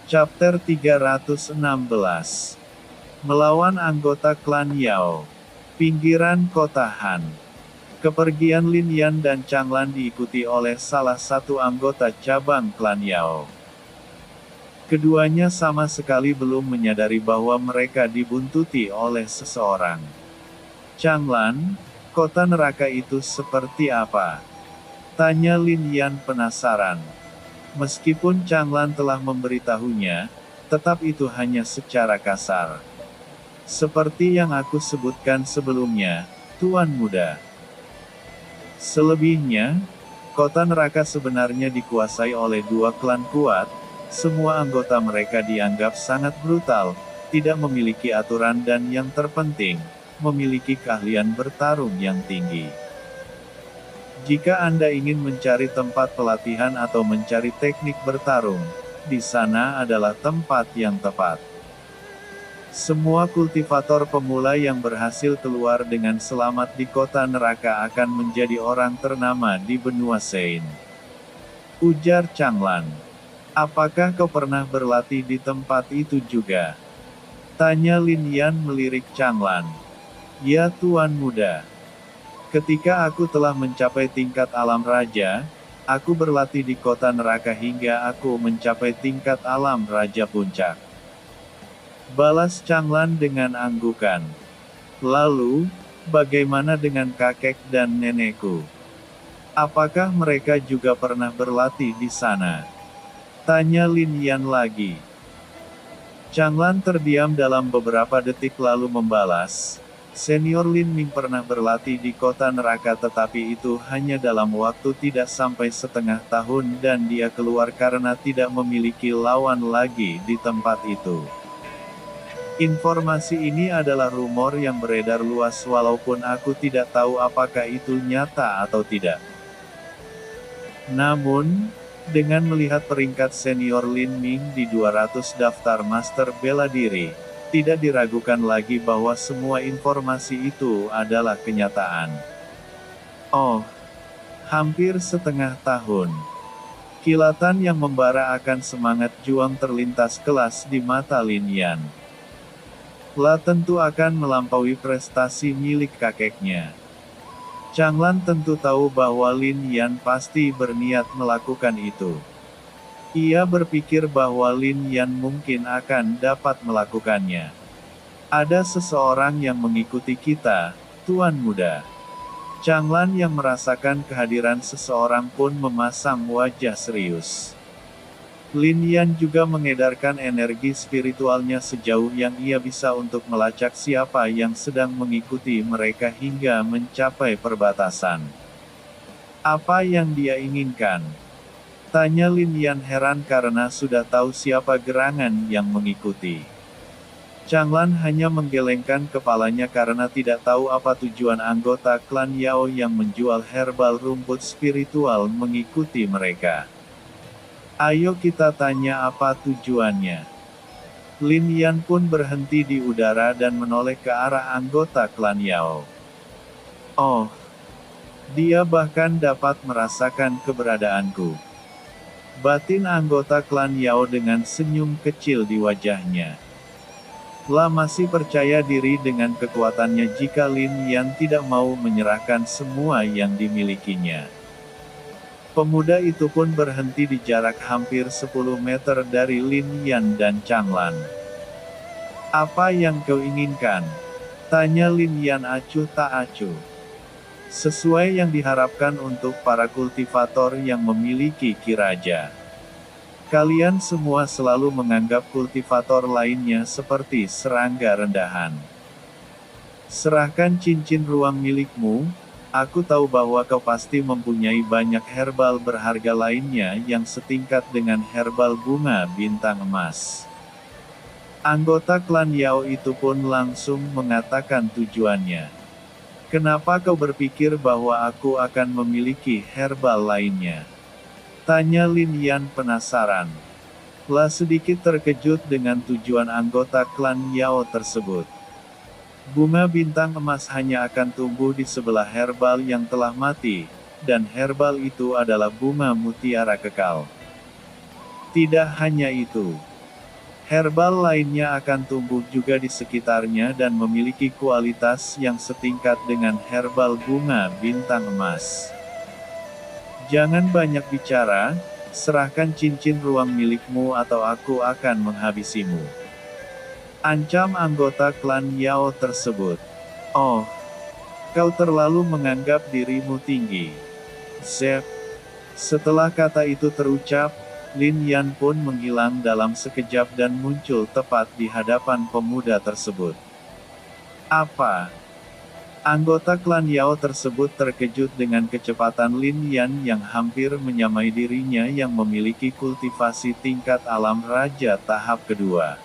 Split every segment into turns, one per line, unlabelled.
Chapter 316. Melawan anggota klan Yao. Pinggiran kota Han. Kepergian Lin Yan dan Changlan diikuti oleh salah satu anggota cabang klan Yao. Keduanya sama sekali belum menyadari bahwa mereka dibuntuti oleh seseorang. Changlan, kota neraka itu seperti apa? Tanya Lin Yan penasaran. Meskipun Changlan telah memberitahunya, tetap itu hanya secara kasar. Seperti yang aku sebutkan sebelumnya, Tuan Muda. Selebihnya, kota neraka sebenarnya dikuasai oleh dua klan kuat. Semua anggota mereka dianggap sangat brutal, tidak memiliki aturan dan yang terpenting, memiliki keahlian bertarung yang tinggi. Jika Anda ingin mencari tempat pelatihan atau mencari teknik bertarung, di sana adalah tempat yang tepat. Semua kultivator pemula yang berhasil keluar dengan selamat di kota neraka akan menjadi orang ternama di benua Sein. Ujar Changlan. Apakah kau pernah berlatih di tempat itu juga? Tanya Lin Yan melirik Changlan. Ya Tuan Muda. Ketika aku telah mencapai tingkat alam raja, aku berlatih di kota neraka hingga aku mencapai tingkat alam raja puncak. Balas Changlan dengan anggukan. Lalu, bagaimana dengan kakek dan nenekku? Apakah mereka juga pernah berlatih di sana? Tanya Lin Yan lagi. Changlan terdiam dalam beberapa detik lalu membalas. Senior Lin Ming pernah berlatih di kota neraka tetapi itu hanya dalam waktu tidak sampai setengah tahun dan dia keluar karena tidak memiliki lawan lagi di tempat itu. Informasi ini adalah rumor yang beredar luas walaupun aku tidak tahu apakah itu nyata atau tidak. Namun, dengan melihat peringkat senior Lin Ming di 200 daftar master bela diri, tidak diragukan lagi bahwa semua informasi itu adalah kenyataan. Oh, hampir setengah tahun. Kilatan yang membara akan semangat juang terlintas kelas di mata Lin Yan. La tentu akan melampaui prestasi milik kakeknya. Changlan tentu tahu bahwa Lin Yan pasti berniat melakukan itu. Ia berpikir bahwa Lin Yan mungkin akan dapat melakukannya. Ada seseorang yang mengikuti kita, Tuan Muda. Changlan yang merasakan kehadiran seseorang pun memasang wajah serius. Lin Yan juga mengedarkan energi spiritualnya sejauh yang ia bisa untuk melacak siapa yang sedang mengikuti mereka hingga mencapai perbatasan. Apa yang dia inginkan? Tanya Lin Yan heran karena sudah tahu siapa gerangan yang mengikuti. Changlan hanya menggelengkan kepalanya karena tidak tahu apa tujuan anggota klan Yao yang menjual herbal rumput spiritual mengikuti mereka. Ayo kita tanya apa tujuannya. Lin Yan pun berhenti di udara dan menoleh ke arah anggota klan Yao. Oh, dia bahkan dapat merasakan keberadaanku. Batin anggota klan Yao dengan senyum kecil di wajahnya. La masih percaya diri dengan kekuatannya jika Lin Yan tidak mau menyerahkan semua yang dimilikinya. Pemuda itu pun berhenti di jarak hampir 10 meter dari Lin Yan dan Changlan. Apa yang kau inginkan? Tanya Lin Yan acuh tak acuh. Sesuai yang diharapkan untuk para kultivator yang memiliki ki raja. Kalian semua selalu menganggap kultivator lainnya seperti serangga rendahan. Serahkan cincin ruang milikmu, aku tahu bahwa kau pasti mempunyai banyak herbal berharga lainnya yang setingkat dengan herbal bunga bintang emas. Anggota klan Yao itu pun langsung mengatakan tujuannya. Kenapa kau berpikir bahwa aku akan memiliki herbal lainnya? Tanya Lin Yan penasaran. La sedikit terkejut dengan tujuan anggota klan Yao tersebut. Bunga bintang emas hanya akan tumbuh di sebelah herbal yang telah mati, dan herbal itu adalah bunga mutiara kekal. Tidak hanya itu. Herbal lainnya akan tumbuh juga di sekitarnya dan memiliki kualitas yang setingkat dengan herbal bunga bintang emas. Jangan banyak bicara, serahkan cincin ruang milikmu atau aku akan menghabisimu. Ancam anggota klan Yao tersebut. Oh, kau terlalu menganggap dirimu tinggi. Zep. Setelah kata itu terucap, Lin Yan pun menghilang dalam sekejap dan muncul tepat di hadapan pemuda tersebut. Apa? Anggota klan Yao tersebut terkejut dengan kecepatan Lin Yan yang hampir menyamai dirinya yang memiliki kultivasi tingkat alam raja tahap kedua.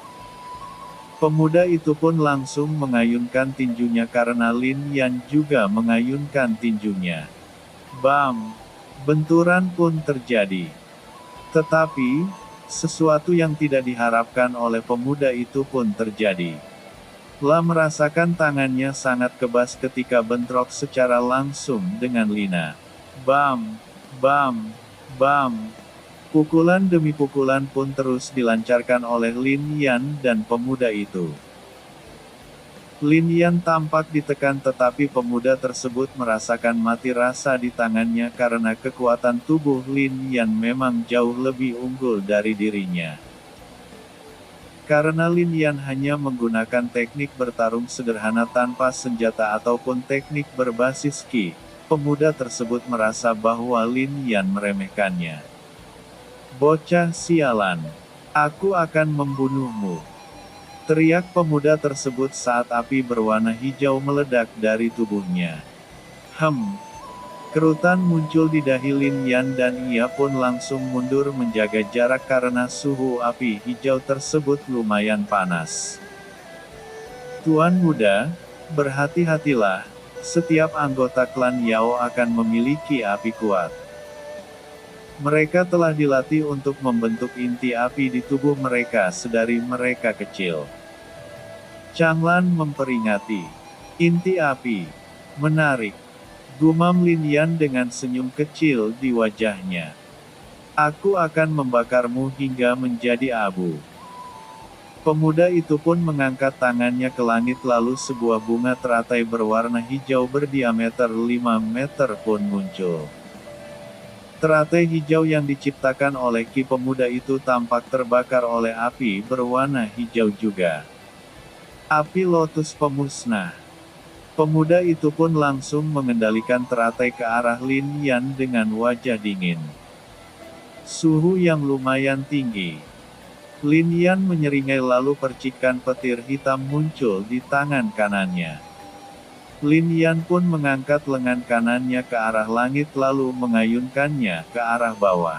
Pemuda itu pun langsung mengayunkan tinjunya karena Lin Yan juga mengayunkan tinjunya. Bam! Benturan pun terjadi. Tetapi, sesuatu yang tidak diharapkan oleh pemuda itu pun terjadi. La merasakan tangannya sangat kebas ketika bentrok secara langsung dengan Lina. Bam! Bam! Bam! Pukulan demi pukulan pun terus dilancarkan oleh Lin Yan dan pemuda itu. Lin Yan tampak ditekan tetapi pemuda tersebut merasakan mati rasa di tangannya karena kekuatan tubuh Lin Yan memang jauh lebih unggul dari dirinya. Karena Lin Yan hanya menggunakan teknik bertarung sederhana tanpa senjata ataupun teknik berbasis ki, pemuda tersebut merasa bahwa Lin Yan meremehkannya. Bocah sialan, aku akan membunuhmu. Teriak pemuda tersebut saat api berwarna hijau meledak dari tubuhnya. Kerutan muncul di dahi Lin Yan dan ia pun langsung mundur menjaga jarak karena suhu api hijau tersebut lumayan panas. Tuan muda, berhati-hatilah, setiap anggota klan Yao akan memiliki api kuat. Mereka telah dilatih untuk membentuk inti api di tubuh mereka sedari mereka kecil. Changlan memperingati. Inti api. Menarik. Gumam Lin Yan dengan senyum kecil di wajahnya. Aku akan membakarmu hingga menjadi abu. Pemuda itu pun mengangkat tangannya ke langit lalu sebuah bunga teratai berwarna hijau berdiameter 5 meter pun muncul. Teratai hijau yang diciptakan oleh ki pemuda itu tampak terbakar oleh api berwarna hijau juga. Api lotus pemusnah. Pemuda itu pun langsung mengendalikan teratai ke arah Lin Yan dengan wajah dingin. Suhu yang lumayan tinggi. Lin Yan menyeringai lalu percikan petir hitam muncul di tangan kanannya. Lin Yan pun mengangkat lengan kanannya ke arah langit lalu mengayunkannya ke arah bawah.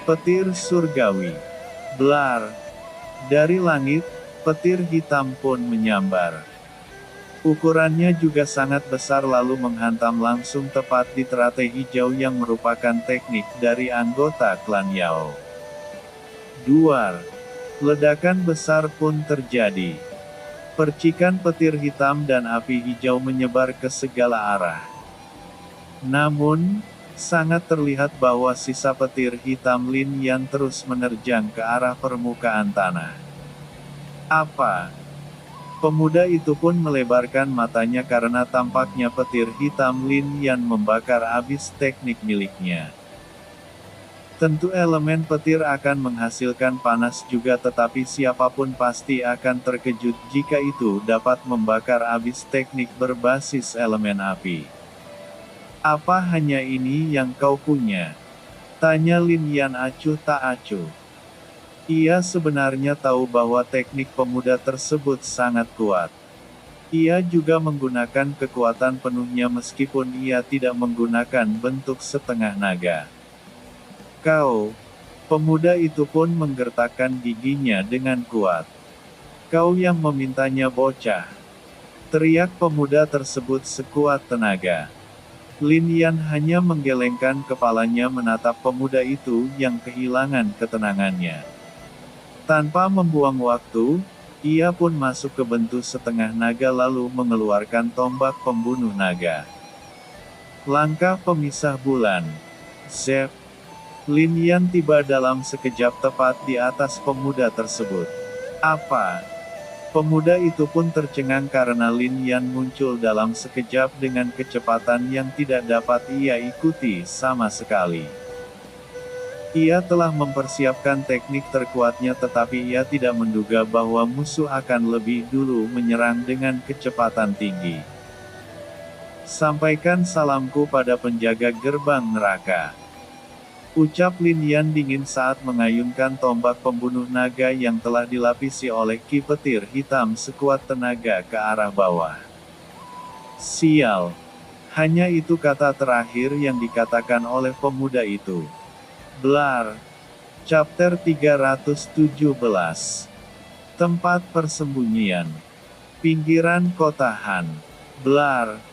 Petir surgawi. Blar. Dari langit, petir hitam pun menyambar. Ukurannya juga sangat besar lalu menghantam langsung tepat di teratai hijau yang merupakan teknik dari anggota klan Yao. Duar. Ledakan besar pun terjadi. Percikan petir hitam dan api hijau menyebar ke segala arah. Namun, sangat terlihat bahwa sisa petir hitam Lin Yan terus menerjang ke arah permukaan tanah. Apa? Pemuda itu pun melebarkan matanya karena tampaknya petir hitam Lin Yan membakar habis teknik miliknya. Tentu elemen petir akan menghasilkan panas juga tetapi siapapun pasti akan terkejut jika itu dapat membakar habis teknik berbasis elemen api. Apa hanya ini yang kau punya? Tanya Lin Yan acuh tak acuh. Ia sebenarnya tahu bahwa teknik pemuda tersebut sangat kuat. Ia juga menggunakan kekuatan penuhnya meskipun ia tidak menggunakan bentuk setengah naga. Kau, pemuda itu pun menggertakkan giginya dengan kuat. Kau yang memintanya bocah. Teriak pemuda tersebut sekuat tenaga. Lin Yan hanya menggelengkan kepalanya menatap pemuda itu yang kehilangan ketenangannya. Tanpa membuang waktu, ia pun masuk ke bentuk setengah naga lalu mengeluarkan tombak pembunuh naga. Langkah pemisah bulan. Zep. Lin Yan tiba dalam sekejap tepat di atas pemuda tersebut. Apa? Pemuda itu pun tercengang karena Lin Yan muncul dalam sekejap dengan kecepatan yang tidak dapat ia ikuti sama sekali. Ia telah mempersiapkan teknik terkuatnya tetapi ia tidak menduga bahwa musuh akan lebih dulu menyerang dengan kecepatan tinggi. Sampaikan salamku pada penjaga gerbang neraka. Ucap Lin Yan dingin saat mengayunkan tombak pembunuh naga yang telah dilapisi oleh ki petir hitam sekuat tenaga ke arah bawah. Sial. Hanya itu kata terakhir yang dikatakan oleh pemuda itu. Blar. Chapter 317. Tempat persembunyian. Pinggiran kota Han. Blar.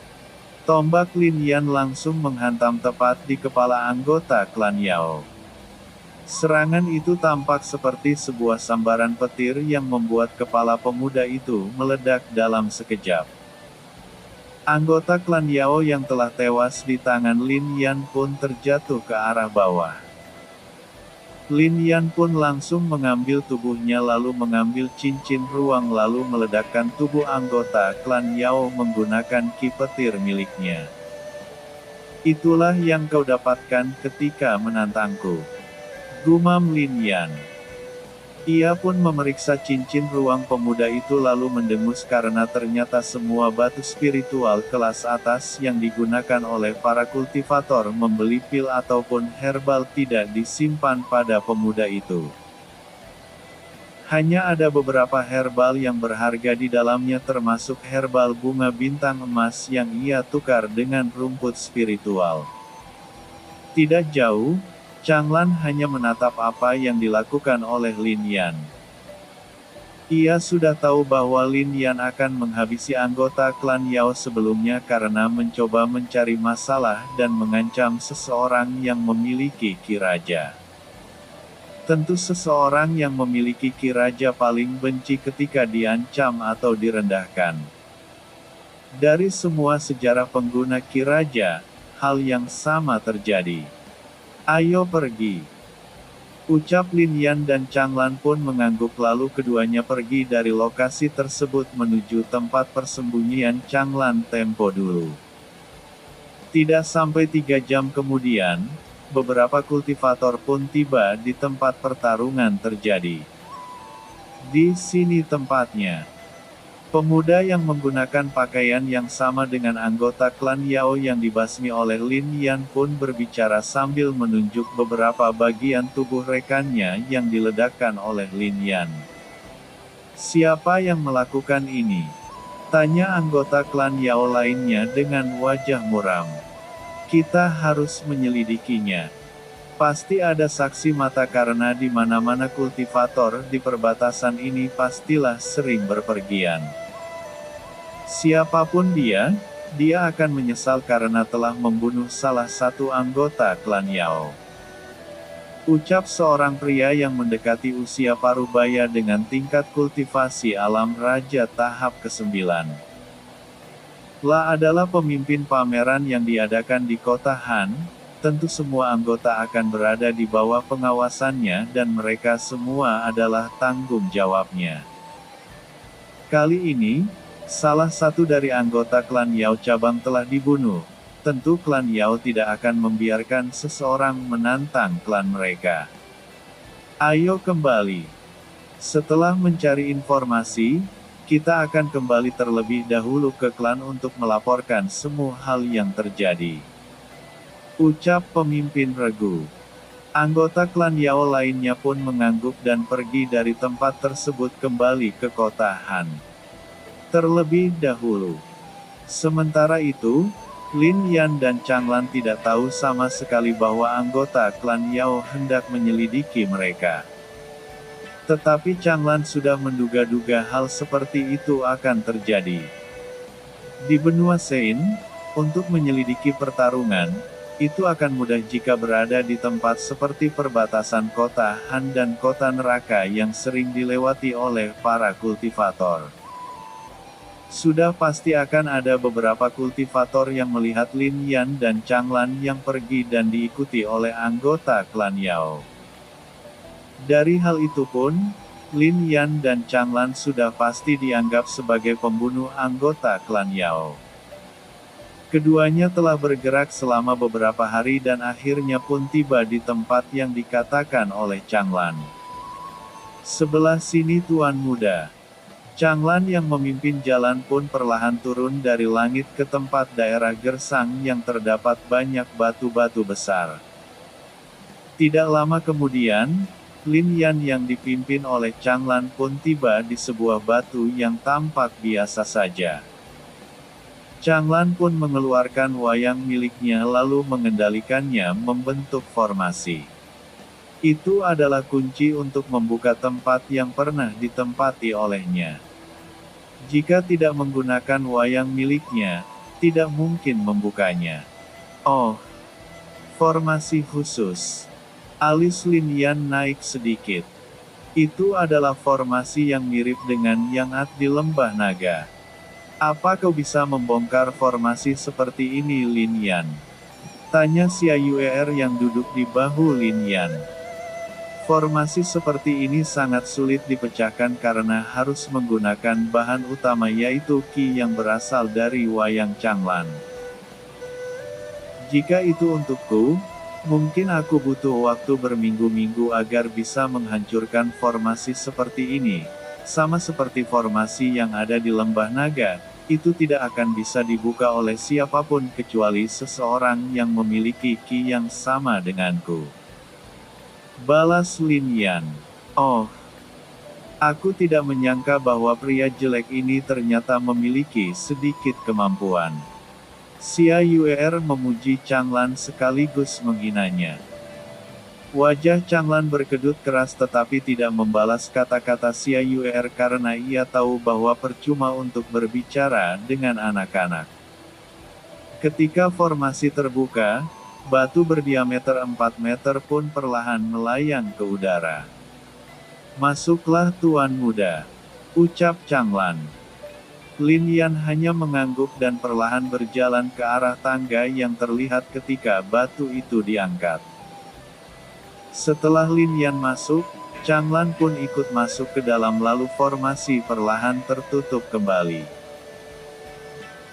Tombak Lin Yan langsung menghantam tepat di kepala anggota klan Yao. Serangan itu tampak seperti sebuah sambaran petir yang membuat kepala pemuda itu meledak dalam sekejap. Anggota klan Yao yang telah tewas di tangan Lin Yan pun terjatuh ke arah bawah. Lin Yan pun langsung mengambil tubuhnya lalu mengambil cincin ruang lalu meledakkan tubuh anggota klan Yao menggunakan ki petir miliknya. Itulah yang kau dapatkan ketika menantangku. Gumam Lin Yan. Ia pun memeriksa cincin ruang pemuda itu lalu mendengus karena ternyata semua batu spiritual kelas atas yang digunakan oleh para kultivator membeli pil ataupun herbal tidak disimpan pada pemuda itu. Hanya ada beberapa herbal yang berharga di dalamnya termasuk herbal bunga bintang emas yang ia tukar dengan rumput spiritual. Tidak jauh, Changlan hanya menatap apa yang dilakukan oleh Lin Yan. Ia sudah tahu bahwa Lin Yan akan menghabisi anggota klan Yao sebelumnya karena mencoba mencari masalah dan mengancam seseorang yang memiliki ki raja. Tentu seseorang yang memiliki ki raja paling benci ketika diancam atau direndahkan. Dari semua sejarah pengguna ki raja, hal yang sama terjadi. Ayo pergi. Ucap Lin Yan dan Changlan pun mengangguk lalu keduanya pergi dari lokasi tersebut menuju tempat persembunyian Changlan tempo dulu. Tidak sampai 3 jam kemudian, beberapa kultivator pun tiba di tempat pertarungan terjadi. Di sini tempatnya. Pemuda yang menggunakan pakaian yang sama dengan anggota klan Yao yang dibasmi oleh Lin Yan pun berbicara sambil menunjuk beberapa bagian tubuh rekannya yang diledakkan oleh Lin Yan. Siapa yang melakukan ini? Tanya anggota klan Yao lainnya dengan wajah muram. Kita harus menyelidikinya. Pasti ada saksi mata karena di mana-mana kultivator di perbatasan ini pastilah sering berpergian. Siapapun dia akan menyesal karena telah membunuh salah satu anggota klan Yao. Ucap seorang pria yang mendekati usia parubaya dengan tingkat kultivasi alam raja tahap ke-9. La adalah pemimpin pameran yang diadakan di kota Han. Tentu semua anggota akan berada di bawah pengawasannya dan mereka semua adalah tanggung jawabnya. Kali ini, salah satu dari anggota klan Yao cabang telah dibunuh. Tentu klan Yao tidak akan membiarkan seseorang menantang klan mereka. Ayo kembali. Setelah mencari informasi, kita akan kembali terlebih dahulu ke klan untuk melaporkan semua hal yang terjadi. Ucap pemimpin regu. Anggota klan Yao lainnya pun mengangguk dan pergi dari tempat tersebut kembali ke kota Han. Terlebih dahulu. Sementara itu, Lin Yan dan Changlan tidak tahu sama sekali bahwa anggota klan Yao hendak menyelidiki mereka. Tetapi Changlan sudah menduga-duga hal seperti itu akan terjadi. Di benua Sein, untuk menyelidiki pertarungan, itu akan mudah jika berada di tempat seperti perbatasan kota Han dan kota neraka yang sering dilewati oleh para kultivator. Sudah pasti akan ada beberapa kultivator yang melihat Lin Yan dan Changlan yang pergi dan diikuti oleh anggota klan Yao. Dari hal itu pun, Lin Yan dan Changlan sudah pasti dianggap sebagai pembunuh anggota klan Yao. Keduanya telah bergerak selama beberapa hari dan akhirnya pun tiba di tempat yang dikatakan oleh Changlan. Sebelah sini Tuan Muda. Changlan yang memimpin jalan pun perlahan turun dari langit ke tempat daerah gersang yang terdapat banyak batu-batu besar. Tidak lama kemudian, Lin Yan yang dipimpin oleh Changlan pun tiba di sebuah batu yang tampak biasa saja. Changlan pun mengeluarkan wayang miliknya lalu mengendalikannya membentuk formasi. Itu adalah kunci untuk membuka tempat yang pernah ditempati olehnya. Jika tidak menggunakan wayang miliknya, tidak mungkin membukanya. Oh, formasi khusus. Alis Lin Yan naik sedikit. Itu adalah formasi yang mirip dengan yang ada di Lembah Naga. Apa kau bisa membongkar formasi seperti ini Lin Yan? Tanya Xia Yuer yang duduk di bahu Lin Yan. Formasi seperti ini sangat sulit dipecahkan karena harus menggunakan bahan utama yaitu Qi yang berasal dari wayang Changlan. Jika itu untukku, mungkin aku butuh waktu berminggu-minggu agar bisa menghancurkan formasi seperti ini. Sama seperti formasi yang ada di Lembah Naga, itu tidak akan bisa dibuka oleh siapapun kecuali seseorang yang memiliki Qi yang sama denganku. Balas Lin Yan. Oh, aku tidak menyangka bahwa pria jelek ini ternyata memiliki sedikit kemampuan. Xia Yuer memuji Changlan sekaligus menghinanya. Wajah Changlan berkedut keras tetapi tidak membalas kata-kata Xia Yuer karena ia tahu bahwa percuma untuk berbicara dengan anak-anak. Ketika formasi terbuka, batu berdiameter 4 meter pun perlahan melayang ke udara. Masuklah Tuan Muda, ucap Changlan. Lin Yan hanya mengangguk dan perlahan berjalan ke arah tangga yang terlihat ketika batu itu diangkat. Setelah Lin Yan masuk, Changlan pun ikut masuk ke dalam lalu formasi perlahan tertutup kembali.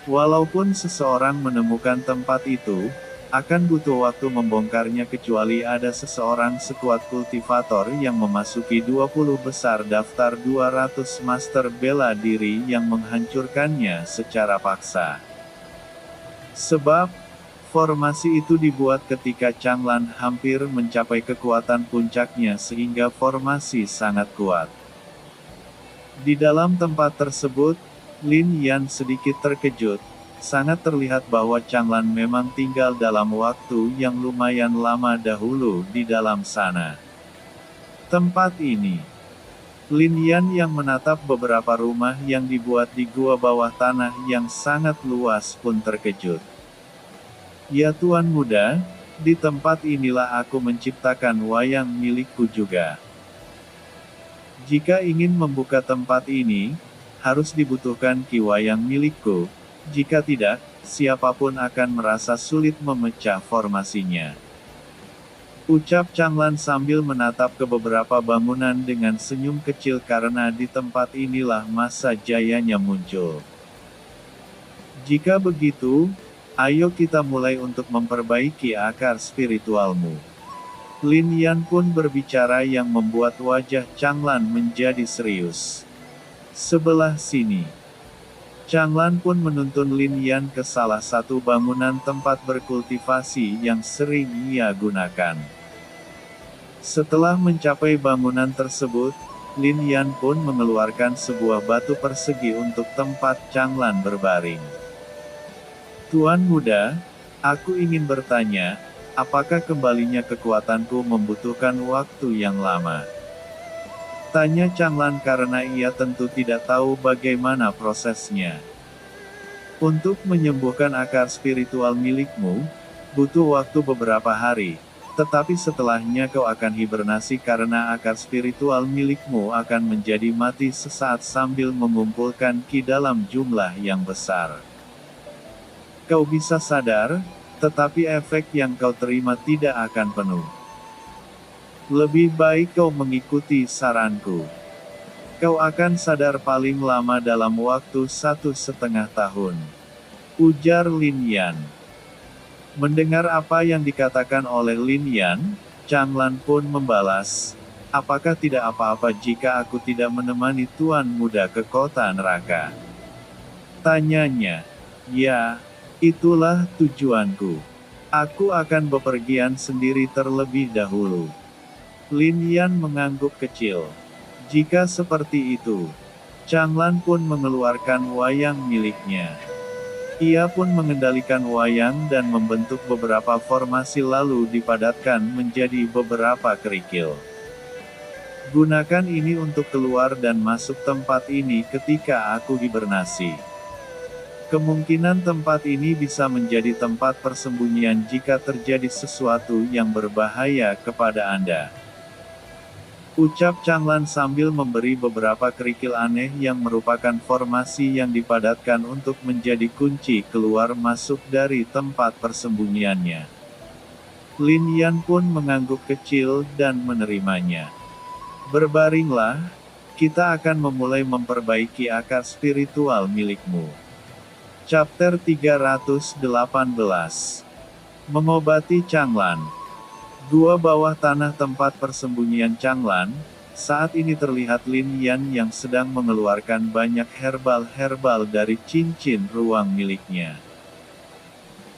Walaupun seseorang menemukan tempat itu, akan butuh waktu membongkarnya kecuali ada seseorang sekuat kultivator yang memasuki 20 besar daftar 200 master bela diri yang menghancurkannya secara paksa. Sebab, formasi itu dibuat ketika Changlan hampir mencapai kekuatan puncaknya sehingga formasi sangat kuat. Di dalam tempat tersebut, Lin Yan sedikit terkejut. Sangat terlihat bahwa Changlan memang tinggal dalam waktu yang lumayan lama dahulu di dalam sana. Tempat ini. Lin Yan yang menatap beberapa rumah yang dibuat di gua bawah tanah yang sangat luas pun terkejut. Ya Tuan Muda, di tempat inilah aku menciptakan wayang milikku juga. Jika ingin membuka tempat ini, harus dibutuhkan Qi wayang milikku. Jika tidak, siapapun akan merasa sulit memecah formasinya. Ucap Changlan sambil menatap ke beberapa bangunan dengan senyum kecil karena di tempat inilah masa jayanya muncul. Jika begitu, ayo kita mulai untuk memperbaiki akar spiritualmu. Lin Yan pun berbicara yang membuat wajah Changlan menjadi serius. Sebelah sini. Changlan pun menuntun Lin Yan ke salah satu bangunan tempat berkultivasi yang sering ia gunakan. Setelah mencapai bangunan tersebut, Lin Yan pun mengeluarkan sebuah batu persegi untuk tempat Changlan berbaring. Tuan Muda, aku ingin bertanya, apakah kembalinya kekuatanku membutuhkan waktu yang lama? Tanya Changlan karena ia tentu tidak tahu bagaimana prosesnya. Untuk menyembuhkan akar spiritual milikmu, butuh waktu beberapa hari, Tetapi setelahnya kau akan hibernasi karena akar spiritual milikmu akan menjadi mati sesaat sambil mengumpulkan ki dalam jumlah yang besar. Kau bisa sadar, tetapi efek yang kau terima tidak akan penuh. Lebih baik kau mengikuti saranku. Kau akan sadar paling lama dalam waktu 1,5 tahun. Ujar Lin Yan. Mendengar apa yang dikatakan oleh Lin Yan, Changlan pun membalas, apakah tidak apa-apa jika aku tidak menemani Tuan Muda ke kota neraka? Tanyanya. Ya, itulah tujuanku. Aku akan bepergian sendiri terlebih dahulu. Lin Yan mengangguk kecil. Jika seperti itu, Changlan pun mengeluarkan wayang miliknya. Ia pun mengendalikan wayang dan membentuk beberapa formasi lalu dipadatkan menjadi beberapa kerikil. Gunakan ini untuk keluar dan masuk tempat ini ketika aku hibernasi. Kemungkinan tempat ini bisa menjadi tempat persembunyian jika terjadi sesuatu yang berbahaya kepada Anda. Ucap Changlan sambil memberi beberapa kerikil aneh yang merupakan formasi yang dipadatkan untuk menjadi kunci keluar masuk dari tempat persembunyiannya. Lin Yan pun mengangguk kecil dan menerimanya. Berbaringlah, kita akan memulai memperbaiki akar spiritual milikmu. Chapter 318. Mengobati Changlan. Gua bawah tanah tempat persembunyian Changlan, saat ini terlihat Lin Yan yang sedang mengeluarkan banyak herbal-herbal dari cincin ruang miliknya.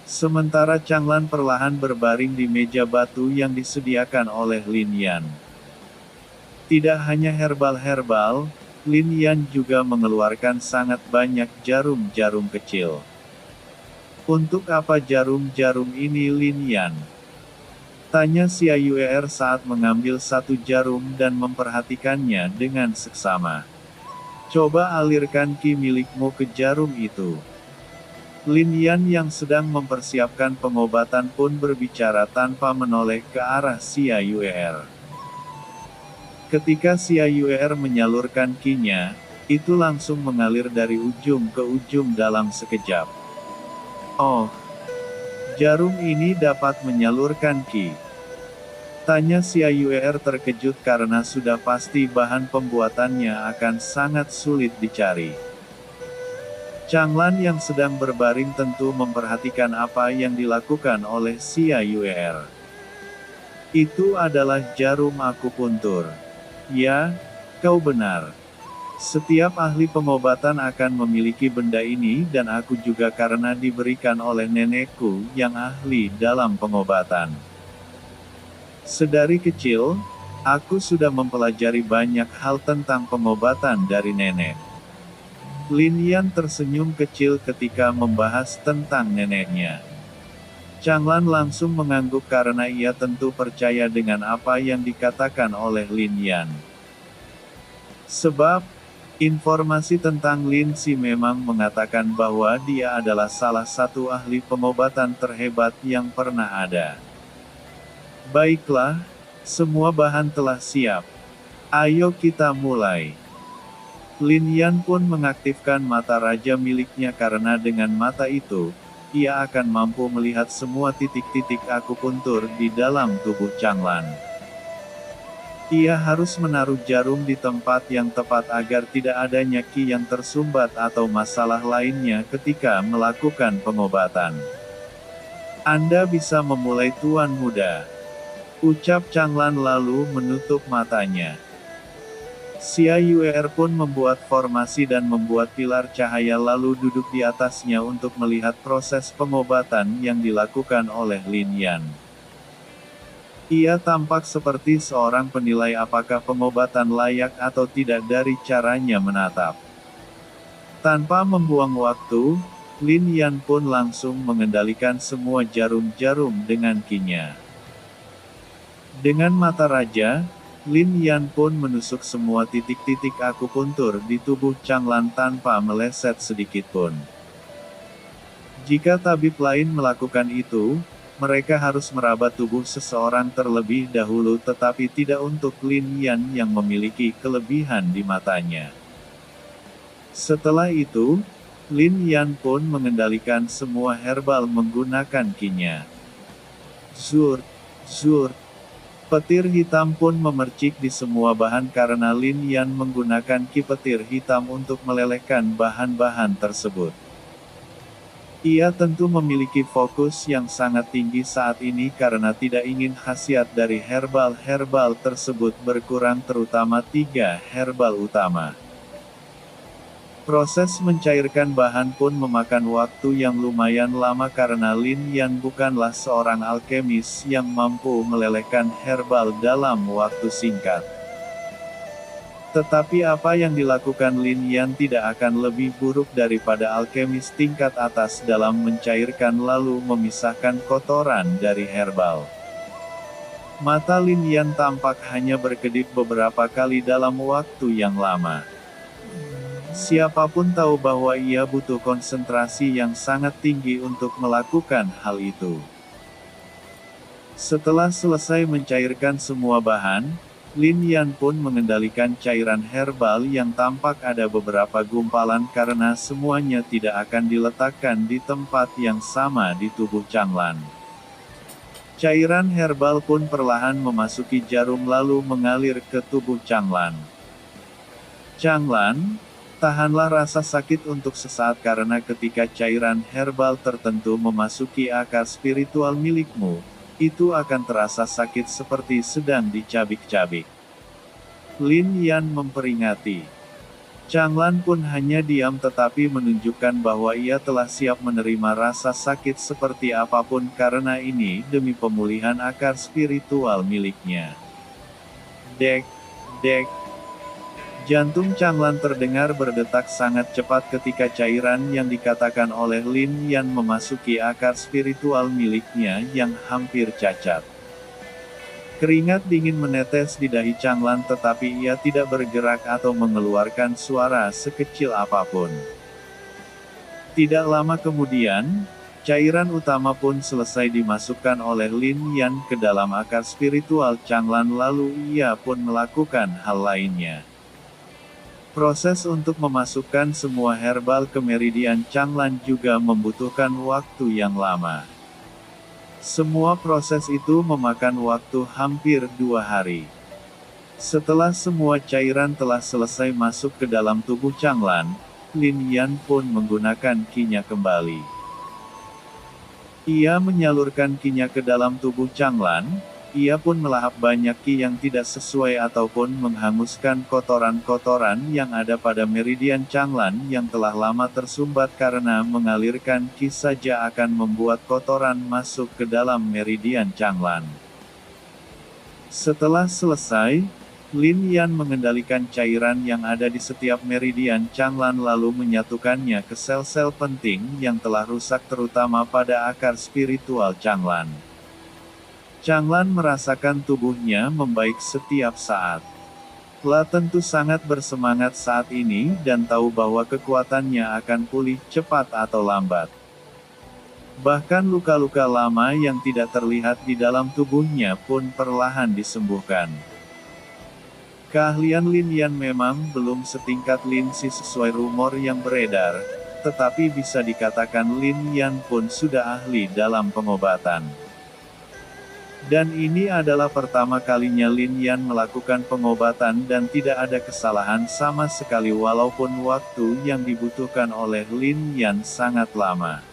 Sementara Changlan perlahan berbaring di meja batu yang disediakan oleh Lin Yan. Tidak hanya herbal-herbal, Lin Yan juga mengeluarkan sangat banyak jarum-jarum kecil. Untuk apa jarum-jarum ini Lin Yan? Tanya Xia Yuer saat mengambil satu jarum dan memperhatikannya dengan seksama. Coba alirkan ki milikmu ke jarum itu. Lin Yan yang sedang mempersiapkan pengobatan pun berbicara tanpa menoleh ke arah Xia Yuer. Ketika Xia Yuer menyalurkan ki-nya, itu langsung mengalir dari ujung ke ujung dalam sekejap. Oh, jarum ini dapat menyalurkan ki. Tanya Xia Yuer terkejut karena sudah pasti bahan pembuatannya akan sangat sulit dicari. Changlan yang sedang berbaring tentu memperhatikan apa yang dilakukan oleh Xia Yuer. Itu adalah jarum akupuntur. Ya, kau benar. Setiap ahli pengobatan akan memiliki benda ini dan aku juga karena diberikan oleh nenekku yang ahli dalam pengobatan. Sedari kecil, aku sudah mempelajari banyak hal tentang pengobatan dari nenek. Lin Yan tersenyum kecil ketika membahas tentang neneknya. Changlan langsung mengangguk karena ia tentu percaya dengan apa yang dikatakan oleh Lin Yan. Sebab, informasi tentang Lin Si memang mengatakan bahwa dia adalah salah satu ahli pengobatan terhebat yang pernah ada. Baiklah, semua bahan telah siap. Ayo kita mulai. Lin Yan pun mengaktifkan mata raja miliknya karena dengan mata itu, ia akan mampu melihat semua titik-titik akupuntur di dalam tubuh Changlan. Ia harus menaruh jarum di tempat yang tepat agar tidak adanya ki yang tersumbat atau masalah lainnya ketika melakukan pengobatan. Anda bisa memulai Tuan Muda. Ucap Changlan lalu menutup matanya. Xia Yuer pun membuat formasi dan membuat pilar cahaya lalu duduk di atasnya untuk melihat proses pengobatan yang dilakukan oleh Lin Yan. Ia tampak seperti seorang penilai apakah pengobatan layak atau tidak dari caranya menatap. Tanpa membuang waktu, Lin Yan pun langsung mengendalikan semua jarum-jarum dengan ki-nya. Dengan mata raja, Lin Yan pun menusuk semua titik-titik akupuntur di tubuh Changlan tanpa meleset sedikitpun. Jika tabib lain melakukan itu, Mereka harus meraba tubuh seseorang terlebih dahulu, tetapi tidak untuk Lin Yan yang memiliki kelebihan di matanya. Setelah itu, Lin Yan pun mengendalikan semua herbal menggunakan ki-nya. Zurt, zurt. Petir hitam pun memercik di semua bahan karena Lin Yan menggunakan ki petir hitam untuk melelehkan bahan-bahan tersebut. Ia tentu memiliki fokus yang sangat tinggi saat ini karena tidak ingin khasiat dari herbal-herbal tersebut berkurang, terutama 3 herbal utama. Proses mencairkan bahan pun memakan waktu yang lumayan lama karena Lin Yan bukanlah seorang alkemis yang mampu melelehkan herbal dalam waktu singkat. Tetapi apa yang dilakukan Lin Yan tidak akan lebih buruk daripada alkemis tingkat atas dalam mencairkan lalu memisahkan kotoran dari herbal. Mata Lin Yan tampak hanya berkedip beberapa kali dalam waktu yang lama. Siapapun tahu bahwa ia butuh konsentrasi yang sangat tinggi untuk melakukan hal itu. Setelah selesai mencairkan semua bahan, Lin Yan pun mengendalikan cairan herbal yang tampak ada beberapa gumpalan karena semuanya tidak akan diletakkan di tempat yang sama di tubuh Changlan. Cairan herbal pun perlahan memasuki jarum lalu mengalir ke tubuh Changlan. Changlan, tahanlah rasa sakit untuk sesaat karena ketika cairan herbal tertentu memasuki akar spiritual milikmu, itu akan terasa sakit seperti sedang dicabik-cabik. Lin Yan memperingati. Changlan pun hanya diam tetapi menunjukkan bahwa ia telah siap menerima rasa sakit seperti apapun karena ini demi pemulihan akar spiritual miliknya. Dek, dek. Jantung Changlan terdengar berdetak sangat cepat ketika cairan yang dikatakan oleh Lin Yan memasuki akar spiritual miliknya yang hampir cacat. Keringat dingin menetes di dahi Changlan tetapi ia tidak bergerak atau mengeluarkan suara sekecil apapun. Tidak lama kemudian, cairan utama pun selesai dimasukkan oleh Lin Yan ke dalam akar spiritual Changlan lalu ia pun melakukan hal lainnya. Proses untuk memasukkan semua herbal ke meridian Changlan juga membutuhkan waktu yang lama. Semua proses itu memakan waktu hampir 2 hari. Setelah semua cairan telah selesai masuk ke dalam tubuh Changlan, Lin Yan pun menggunakan ki-nya kembali. Ia menyalurkan ki-nya ke dalam tubuh Changlan. Ia pun melahap banyak ki yang tidak sesuai ataupun menghanguskan kotoran-kotoran yang ada pada meridian Changlan yang telah lama tersumbat karena mengalirkan ki saja akan membuat kotoran masuk ke dalam meridian Changlan. Setelah selesai, Lin Yan mengendalikan cairan yang ada di setiap meridian Changlan lalu menyatukannya ke sel-sel penting yang telah rusak terutama pada akar spiritual Changlan. Changlan merasakan tubuhnya membaik setiap saat. La tentu sangat bersemangat saat ini dan tahu bahwa kekuatannya akan pulih cepat atau lambat. Bahkan luka-luka lama yang tidak terlihat di dalam tubuhnya pun perlahan disembuhkan. Keahlian Lin Yan memang belum setingkat Lin Si sesuai rumor yang beredar, tetapi bisa dikatakan Lin Yan pun sudah ahli dalam pengobatan. Dan ini adalah pertama kalinya Lin Yan melakukan pengobatan dan tidak ada kesalahan sama sekali walaupun waktu yang dibutuhkan oleh Lin Yan sangat lama.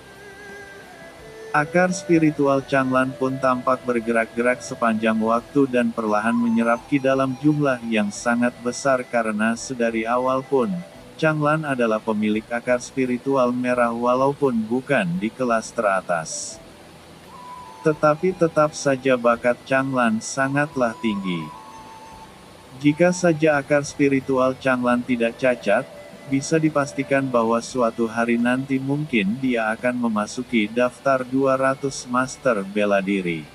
Akar spiritual Changlan pun tampak bergerak-gerak sepanjang waktu dan perlahan menyerap ki dalam jumlah yang sangat besar karena sedari awal pun, Changlan adalah pemilik akar spiritual merah walaupun bukan di kelas teratas. Tetapi tetap saja bakat Changlan sangatlah tinggi. Jika saja akar spiritual Changlan tidak cacat, bisa dipastikan bahwa suatu hari nanti mungkin dia akan memasuki daftar 200 master bela diri.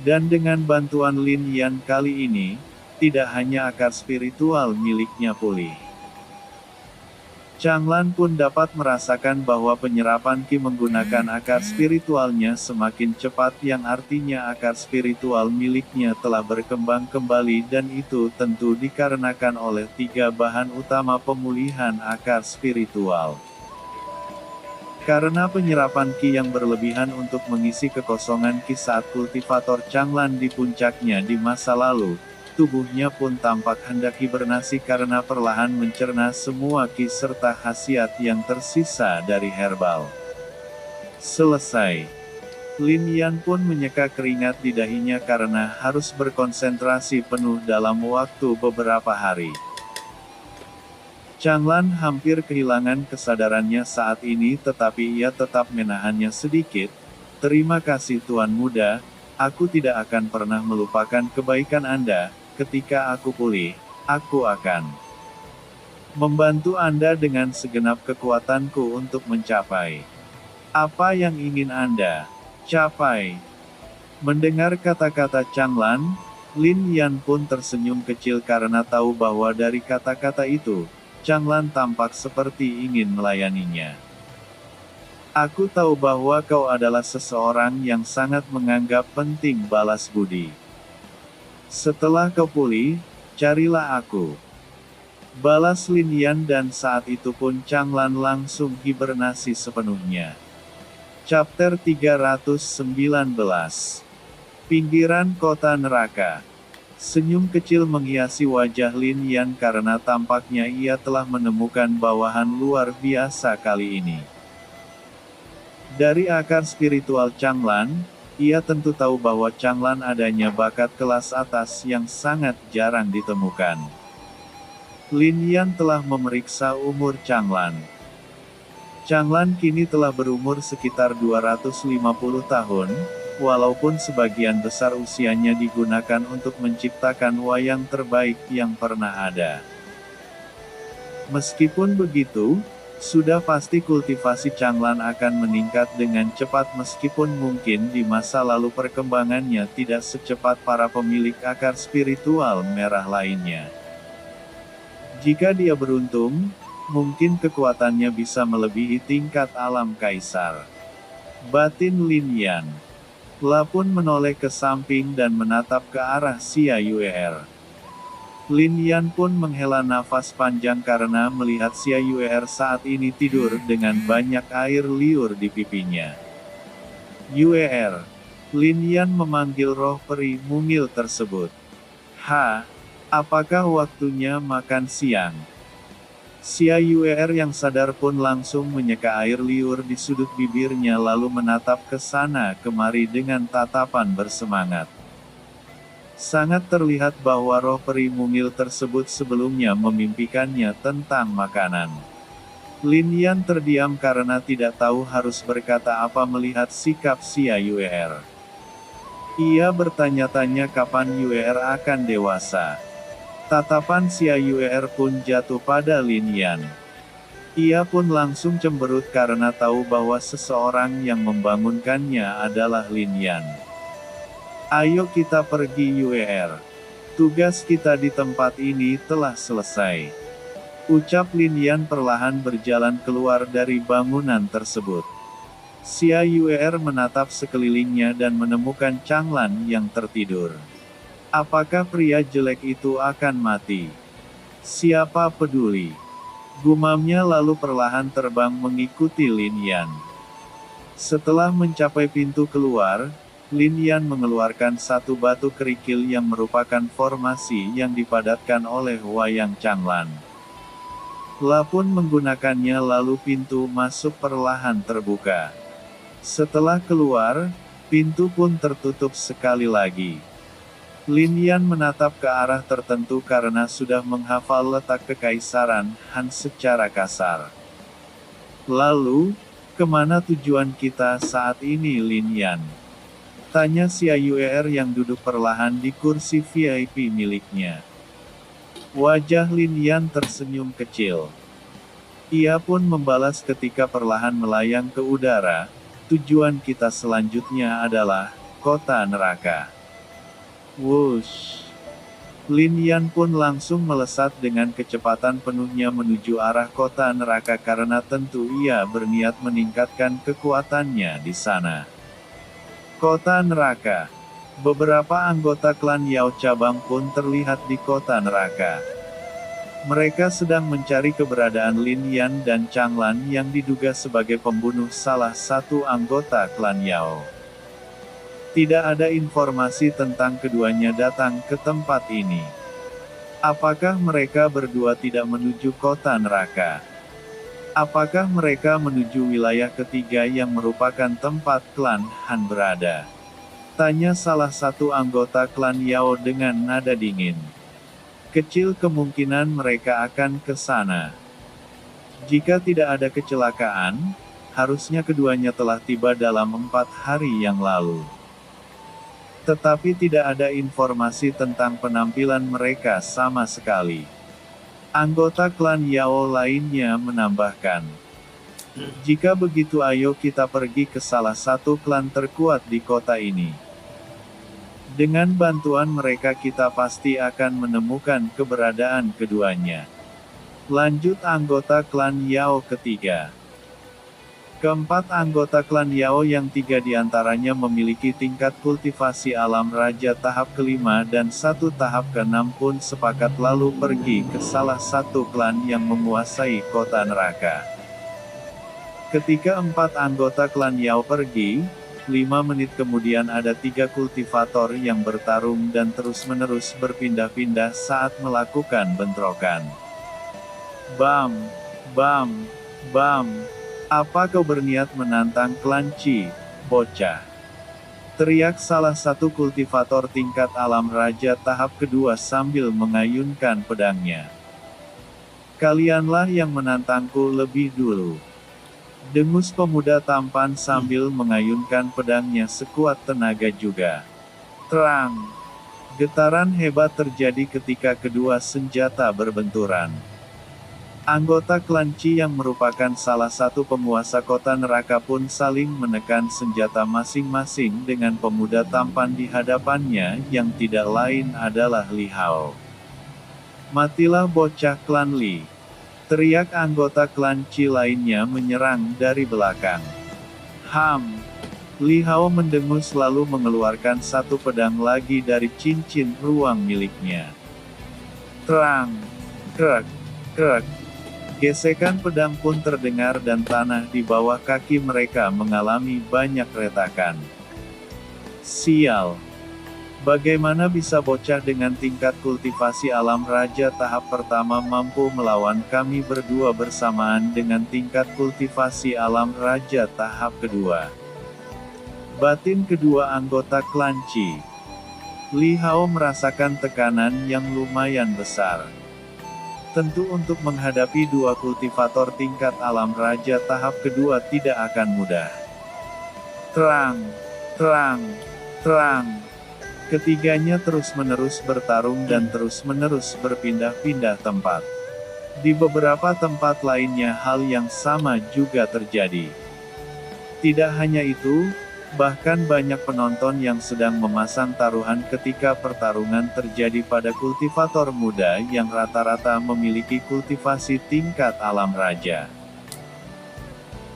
Dan dengan bantuan Lin Yan kali ini, tidak hanya akar spiritual miliknya pulih. Changlan pun dapat merasakan bahwa penyerapan Qi menggunakan akar spiritualnya semakin cepat, yang artinya akar spiritual miliknya telah berkembang kembali, dan itu tentu dikarenakan oleh 3 bahan utama pemulihan akar spiritual. Karena penyerapan Qi yang berlebihan untuk mengisi kekosongan Qi saat kultivator Changlan di puncaknya di masa lalu, tubuhnya pun tampak hendak hibernasi karena perlahan mencerna semua Qi serta khasiat yang tersisa dari herbal. Selesai. Lin Yan pun menyeka keringat di dahinya karena harus berkonsentrasi penuh dalam waktu beberapa hari. Changlan hampir kehilangan kesadarannya saat ini, tetapi ia tetap menahannya sedikit. "Terima kasih Tuan Muda, aku tidak akan pernah melupakan kebaikan Anda. Ketika aku pulih, aku akan membantu Anda dengan segenap kekuatanku untuk mencapai apa yang ingin Anda capai." Mendengar kata-kata Changlan, Lin Yan pun tersenyum kecil karena tahu bahwa dari kata-kata itu, Changlan tampak seperti ingin melayaninya. "Aku tahu bahwa kau adalah seseorang yang sangat menganggap penting balas budi. Setelah kau pulih, carilah aku," balas Lin Yan, dan saat itu pun Changlan langsung hibernasi sepenuhnya. Chapter 319. Pinggiran Kota Neraka. Senyum kecil menghiasi wajah Lin Yan karena tampaknya ia telah menemukan bawahan luar biasa kali ini. Dari akar spiritual Changlan, ia tentu tahu bahwa Changlan adanya bakat kelas atas yang sangat jarang ditemukan. Lin Yan telah memeriksa umur Changlan. Changlan kini telah berumur sekitar 250 tahun, walaupun sebagian besar usianya digunakan untuk menciptakan wayang terbaik yang pernah ada. Meskipun begitu, sudah pasti kultivasi Changlan akan meningkat dengan cepat, meskipun mungkin di masa lalu perkembangannya tidak secepat para pemilik akar spiritual merah lainnya. Jika dia beruntung, mungkin kekuatannya bisa melebihi tingkat alam kaisar. Batin Lin Yan pun menoleh ke samping dan menatap ke arah Xia Yuer. Lin Yan pun menghela nafas panjang karena melihat Xia Yuer saat ini tidur dengan banyak air liur di pipinya. "Yuer." Lin Yan memanggil roh peri mungil tersebut. Apakah waktunya makan siang?" Xia Yuer yang sadar pun langsung menyeka air liur di sudut bibirnya lalu menatap ke sana kemari dengan tatapan bersemangat. Sangat terlihat bahwa roh peri mungil tersebut sebelumnya memimpikannya tentang makanan. Lin Yan terdiam karena tidak tahu harus berkata apa melihat sikap Xia Yuer. Ia bertanya-tanya kapan Yuer akan dewasa. Tatapan Xia Yuer pun jatuh pada Lin Yan. Ia pun langsung cemberut karena tahu bahwa seseorang yang membangunkannya adalah Lin Yan. "Ayo kita pergi Yuer. Tugas kita di tempat ini telah selesai," ucap Lin Yan perlahan berjalan keluar dari bangunan tersebut. Xia Yuer menatap sekelilingnya dan menemukan Changlan yang tertidur. Apakah pria jelek itu akan mati? Siapa peduli? Gumamnya lalu perlahan terbang mengikuti Lin Yan. Setelah mencapai pintu keluar, Lin Yan mengeluarkan satu batu kerikil yang merupakan formasi yang dipadatkan oleh wayang Changlan. Pun menggunakannya lalu pintu masuk perlahan terbuka. Setelah keluar, pintu pun tertutup sekali lagi. Lin Yan menatap ke arah tertentu karena sudah menghafal letak kekaisaran Han secara kasar. "Lalu, kemana tujuan kita saat ini Lin Yan?" tanya Xia Yuer yang duduk perlahan di kursi VIP miliknya. Wajah Lin Yan tersenyum kecil. Ia pun membalas ketika perlahan melayang ke udara, "Tujuan kita selanjutnya adalah Kota Neraka." Wush! Lin Yan pun langsung melesat dengan kecepatan penuhnya menuju arah kota neraka karena tentu ia berniat meningkatkan kekuatannya di sana. Kota neraka. Beberapa anggota klan Yao cabang pun terlihat di kota neraka. Mereka sedang mencari keberadaan Lin Yan dan Changlan yang diduga sebagai pembunuh salah satu anggota klan Yao. Tidak ada informasi tentang keduanya datang ke tempat ini. Apakah mereka berdua tidak menuju kota neraka? Apakah mereka menuju wilayah ketiga yang merupakan tempat klan Han berada? Tanya salah satu anggota klan Yao dengan nada dingin. Kecil kemungkinan mereka akan ke sana. Jika tidak ada kecelakaan, harusnya keduanya telah tiba dalam 4 hari yang lalu. Tetapi tidak ada informasi tentang penampilan mereka sama sekali. Anggota klan Yao lainnya menambahkan. Jika begitu ayo kita pergi ke salah satu klan terkuat di kota ini. Dengan bantuan mereka kita pasti akan menemukan keberadaan keduanya. Lanjut anggota klan Yao ketiga. Keempat anggota klan Yao yang 3 diantaranya memiliki tingkat kultivasi alam raja tahap kelima dan 1 tahap ke-6 pun sepakat lalu pergi ke salah satu klan yang menguasai kota neraka. Ketika 4 anggota klan Yao pergi, 5 menit kemudian ada 3 kultivator yang bertarung dan terus-menerus berpindah-pindah saat melakukan bentrokan. Bam! Bam! Bam! Apa kau berniat menantang klan Qi, bocah? Teriak salah satu kultivator tingkat alam raja tahap kedua sambil mengayunkan pedangnya. Kalianlah yang menantangku lebih dulu. Dengus pemuda tampan sambil mengayunkan pedangnya sekuat tenaga juga. Terang! Getaran hebat terjadi ketika kedua senjata berbenturan. Anggota klan Qi yang merupakan salah satu penguasa kota neraka pun saling menekan senjata masing-masing dengan pemuda tampan di hadapannya yang tidak lain adalah Li Hao. Matilah bocah klan Li! Teriak anggota klan Qi lainnya menyerang dari belakang. Ham! Li Hao mendengus lalu mengeluarkan satu pedang lagi dari cincin ruang miliknya. Terang! Krek! Krek! Gesekan pedang pun terdengar dan tanah di bawah kaki mereka mengalami banyak retakan. Sial! Bagaimana bisa bocah dengan tingkat kultivasi alam raja tahap pertama mampu melawan kami berdua bersamaan dengan tingkat kultivasi alam raja tahap kedua? Batin kedua anggota klan Qi. Li Hao merasakan tekanan yang lumayan besar. Tentu untuk menghadapi 2 kultivator tingkat alam raja tahap kedua tidak akan mudah. Terang! Terang! Terang! Ketiganya terus-menerus bertarung dan terus-menerus berpindah-pindah tempat. Di beberapa tempat lainnya hal yang sama juga terjadi. Tidak hanya itu, bahkan banyak penonton yang sedang memasang taruhan ketika pertarungan terjadi pada kultivator muda yang rata-rata memiliki kultivasi tingkat alam raja.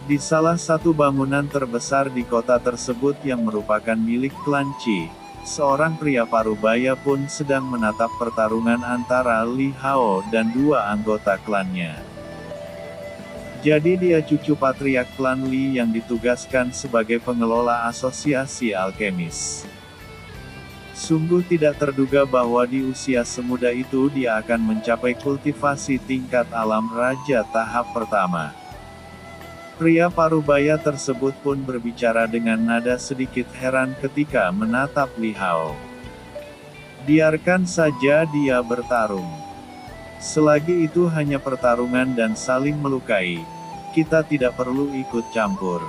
Di salah satu bangunan terbesar di kota tersebut yang merupakan milik klan Qi, seorang pria parubaya pun sedang menatap pertarungan antara Li Hao dan 2 anggota klannya. Jadi dia cucu patriark klan Li yang ditugaskan sebagai pengelola asosiasi alkemis. Sungguh tidak terduga bahwa di usia semuda itu dia akan mencapai kultivasi tingkat alam raja tahap pertama. Pria parubaya tersebut pun berbicara dengan nada sedikit heran ketika menatap Li Hao. Biarkan saja dia bertarung. Selagi itu hanya pertarungan dan saling melukai, kita tidak perlu ikut campur.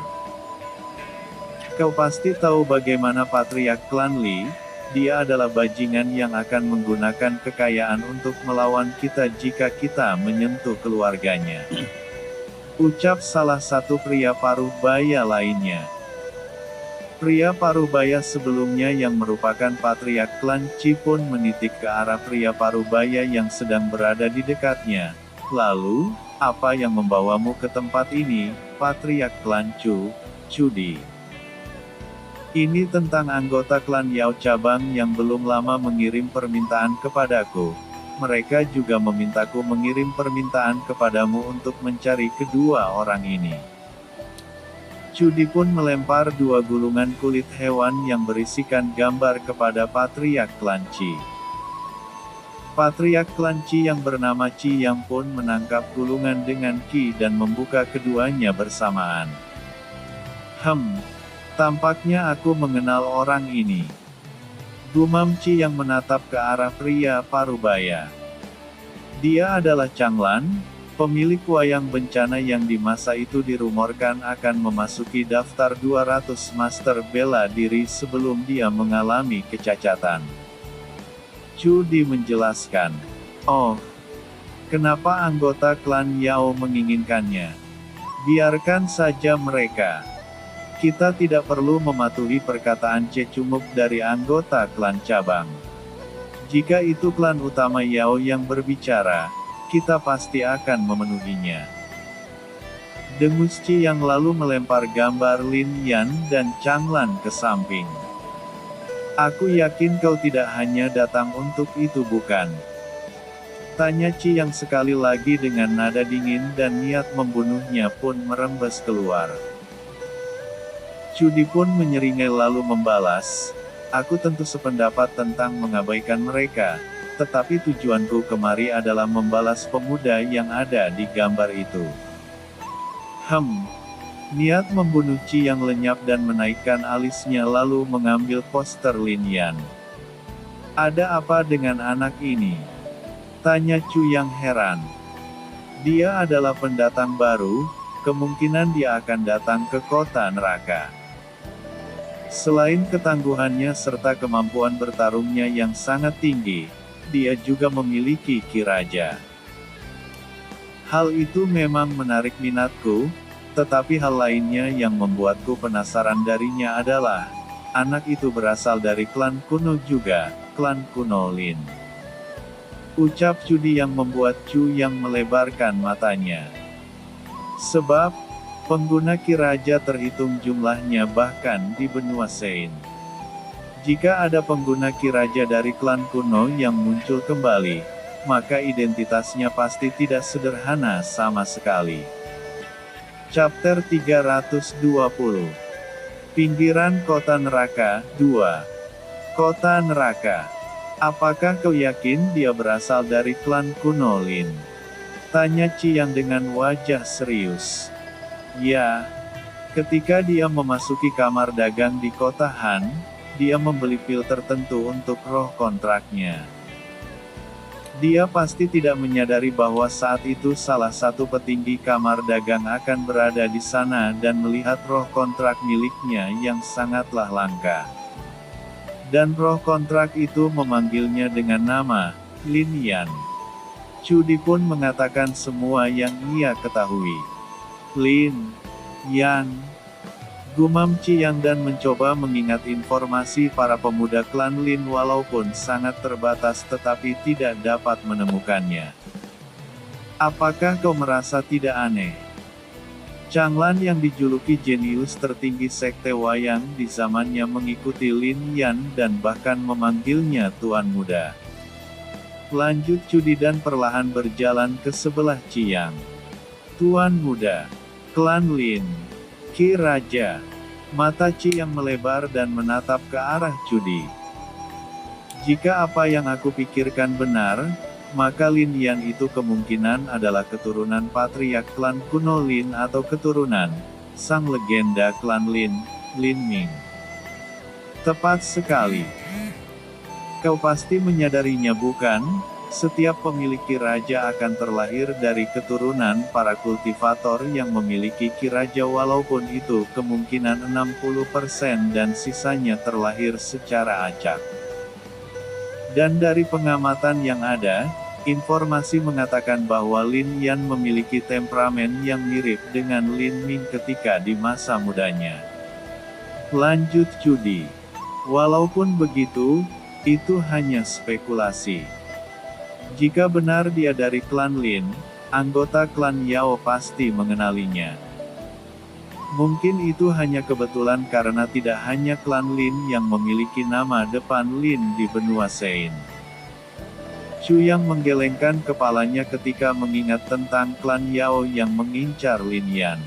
Kau pasti tahu bagaimana patriark klan Li, dia adalah bajingan yang akan menggunakan kekayaan untuk melawan kita jika kita menyentuh keluarganya. Ucap salah satu pria paruh baya lainnya. Pria Parubaya sebelumnya yang merupakan patriark klan Qi pun menitik ke arah pria Parubaya yang sedang berada di dekatnya. Lalu, apa yang membawamu ke tempat ini, patriark klan Chu, Cudi? Ini tentang anggota klan Yao cabang yang belum lama mengirim permintaan kepadaku. Mereka juga memintaku mengirim permintaan kepadamu untuk mencari kedua orang ini. Cudi pun melempar 2 gulungan kulit hewan yang berisikan gambar kepada patriark klan Qi. Patriark klan Qi yang bernama Qi Yang pun menangkap gulungan dengan Qi dan membuka keduanya bersamaan. Tampaknya aku mengenal orang ini. Gumam Qi yang menatap ke arah pria Parubaya. Dia adalah Changlan, pemilik wayang bencana yang di masa itu dirumorkan akan memasuki daftar 200 master bela diri sebelum dia mengalami kecacatan. Cudi menjelaskan. Oh, kenapa anggota klan Yao menginginkannya? Biarkan saja mereka. Kita tidak perlu mematuhi perkataan cecunguk dari anggota klan cabang. Jika itu klan utama Yao yang berbicara, kita pasti akan memenuhinya. Dengus Qi yang lalu melempar gambar Lin Yan dan Changlan ke samping. Aku yakin kau tidak hanya datang untuk itu bukan? Tanya Qi yang sekali lagi dengan nada dingin dan niat membunuhnya pun merembes keluar. Cudi pun menyeringai lalu membalas, aku tentu sependapat tentang mengabaikan mereka. Tetapi tujuanku kemari adalah membalas pemuda yang ada di gambar itu. Niat membunuh Qi yang lenyap dan menaikkan alisnya lalu mengambil poster Lin Yan. Ada apa dengan anak ini? Tanya Chu yang heran. Dia adalah pendatang baru, kemungkinan dia akan datang ke kota neraka. Selain ketangguhannya serta kemampuan bertarungnya yang sangat tinggi, dia juga memiliki Qi Raja. Hal itu memang menarik minatku, tetapi hal lainnya yang membuatku penasaran darinya adalah, anak itu berasal dari klan kuno juga, klan kuno Lin. Ucap Cudi yang membuat Chu yang melebarkan matanya. Sebab, pengguna Qi Raja terhitung jumlahnya bahkan di benua Sein. Jika ada pengguna Qi Raja dari klan kuno yang muncul kembali, maka identitasnya pasti tidak sederhana sama sekali. Chapter 320. Pinggiran Kota Neraka, 2. Kota Neraka. Apakah kau yakin dia berasal dari klan kuno Lin? Tanya Qi yang dengan wajah serius. Ya. Ketika dia memasuki kamar dagang di kota Han, dia membeli pil tertentu untuk roh kontraknya. Dia pasti tidak menyadari bahwa saat itu salah satu petinggi kamar dagang akan berada di sana dan melihat roh kontrak miliknya yang sangatlah langka. Dan roh kontrak itu memanggilnya dengan nama, Lin Yan. Cudi pun mengatakan semua yang ia ketahui. Lin Yan. Gumam Qi yang dan mencoba mengingat informasi para pemuda klan Lin walaupun sangat terbatas tetapi tidak dapat menemukannya. Apakah kau merasa tidak aneh? Changlan yang dijuluki jenius tertinggi sekte wayang di zamannya mengikuti Lin Yan dan bahkan memanggilnya Tuan Muda. Lanjut Cudi dan perlahan berjalan ke sebelah Qi. Tuan Muda. Klan Lin. Qi Raja. Mata Qi yang melebar dan menatap ke arah Cudi. Jika apa yang aku pikirkan benar, maka Lin Yan itu kemungkinan adalah keturunan patriark klan kuno Lin atau keturunan sang legenda klan Lin, Lin Ming. Tepat sekali. Kau pasti menyadarinya bukan? Setiap pemilik Qi Raja akan terlahir dari keturunan para kultivator yang memiliki Qi Raja walaupun itu kemungkinan 60% dan sisanya terlahir secara acak. Dan dari pengamatan yang ada, informasi mengatakan bahwa Lin Yan memiliki temperamen yang mirip dengan Lin Ming ketika di masa mudanya. Lanjut Cudi. Walaupun begitu, itu hanya spekulasi. Jika benar dia dari klan Lin, anggota klan Yao pasti mengenalinya. Mungkin itu hanya kebetulan karena tidak hanya klan Lin yang memiliki nama depan Lin di benua Sein. Chu yang menggelengkan kepalanya ketika mengingat tentang klan Yao yang mengincar Lin Yan.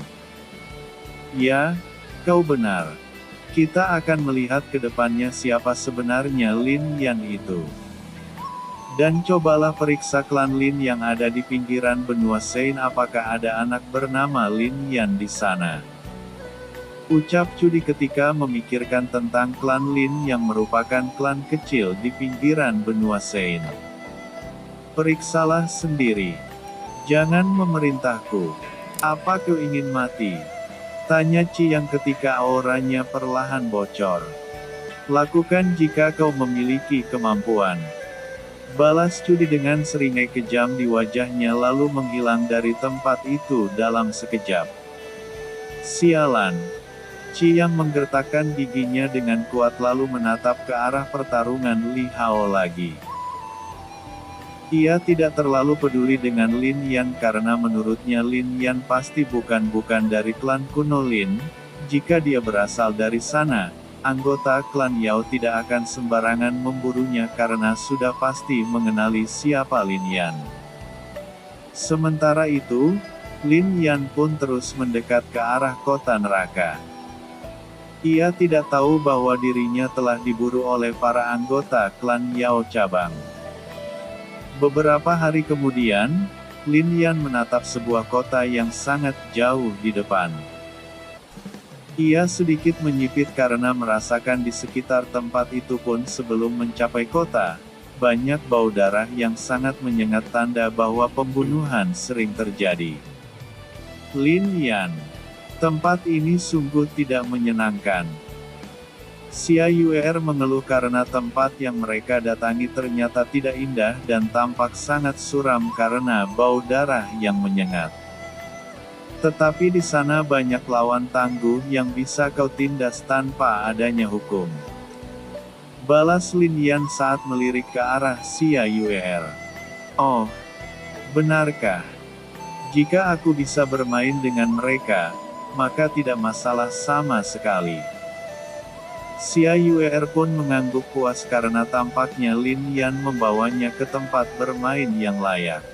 Ya, kau benar. Kita akan melihat ke depannya siapa sebenarnya Lin Yan itu. Dan cobalah periksa klan Lin yang ada di pinggiran benua Sein, apakah ada anak bernama Lin Yan di sana. Ucap Cudi ketika memikirkan tentang klan Lin yang merupakan klan kecil di pinggiran benua Sein. Periksalah sendiri. Jangan memerintahku. Apa kau ingin mati? Tanya Ci yang ketika auranya perlahan bocor. Lakukan jika kau memiliki kemampuan. Balas Cudi dengan seringai kejam di wajahnya lalu menghilang dari tempat itu dalam sekejap. Sialan. Ci yang menggertakkan giginya dengan kuat lalu menatap ke arah pertarungan Li Hao lagi. Ia tidak terlalu peduli dengan Lin Yan karena menurutnya Lin Yan pasti bukan dari klan kuno Lin. Jika dia berasal dari sana, anggota klan Yao tidak akan sembarangan memburunya karena sudah pasti mengenali siapa Lin Yan. Sementara itu, Lin Yan pun terus mendekat ke arah kota neraka. Ia tidak tahu bahwa dirinya telah diburu oleh para anggota klan Yao cabang. Beberapa hari kemudian, Lin Yan menatap sebuah kota yang sangat jauh di depan. Ia sedikit menyipit karena merasakan di sekitar tempat itu pun sebelum mencapai kota, banyak bau darah yang sangat menyengat, tanda bahwa pembunuhan sering terjadi. Lin Yan. Tempat ini sungguh tidak menyenangkan. Xia Yuer mengeluh karena tempat yang mereka datangi ternyata tidak indah dan tampak sangat suram karena bau darah yang menyengat. Tetapi di sana banyak lawan tangguh yang bisa kau tindas tanpa adanya hukum. Balas Lin Yan saat melirik ke arah Xia Yuer. Oh, benarkah? Jika aku bisa bermain dengan mereka, maka tidak masalah sama sekali. Xia Yuer pun mengangguk puas karena tampaknya Lin Yan membawanya ke tempat bermain yang layak.